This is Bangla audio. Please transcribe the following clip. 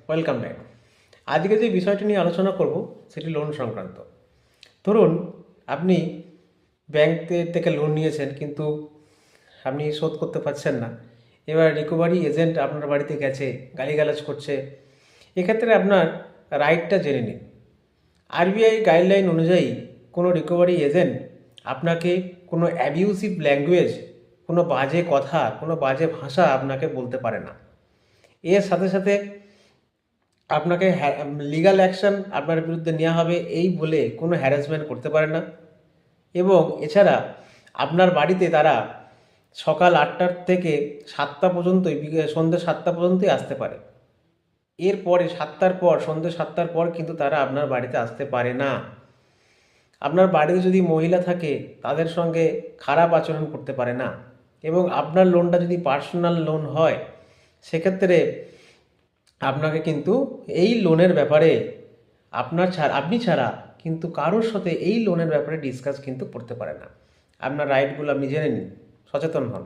Welcome back. আজকে যে বিষয়টি নিয়ে আলোচনা করব সেটি লোন সংক্রান্ত। ধরুন আপনি ব্যাংক থেকে লোন নিয়েছেন, কিন্তু আপনি শোধ করতে পারছেন না। এবার রিকভারি এজেন্ট আপনার বাড়িতে গেছে, গালিগালাজ করছে। এক্ষেত্রে আপনার রাইটটা জেনে নিন। আরবিআই গাইডলাইন অনুযায়ী কোনো রিকভারি এজেন্ট আপনাকে কোনো অ্যাবিউসিভ ল্যাঙ্গুয়েজ, কোনো বাজে কথা, কোনো বাজে ভাষা আপনাকে বলতে পারে না। এর সাথে সাথে আপনাকে লিগ্যাল অ্যাকশন আপনার বিরুদ্ধে নেওয়া হবে এই বলে কোনো হ্যারাসমেন্ট করতে পারে না। এবং এছাড়া আপনার বাড়িতে তারা সকাল 8টার থেকে 7টা পর্যন্তই, সন্ধ্যে 7টা পর্যন্তই আসতে পারে। এরপরে 7টার পর, সন্ধ্যে 7টার পর কিন্তু তারা আপনার বাড়িতে আসতে পারে না। আপনার বাড়িতে যদি মহিলা থাকে তাদের সঙ্গে খারাপ আচরণ করতে পারে না। এবং আপনার লোনটা যদি পার্সোনাল লোন হয়, সেক্ষেত্রে আপনাকে কিন্তু এই লোনের ব্যাপারে আপনি ছাড়া কিন্তু কারোর সাথে এই লোনের ব্যাপারে ডিসকাস কিন্তু করতে পারে না। আপনার রাইটগুলো আপনি জেনে নিন, সচেতন হন।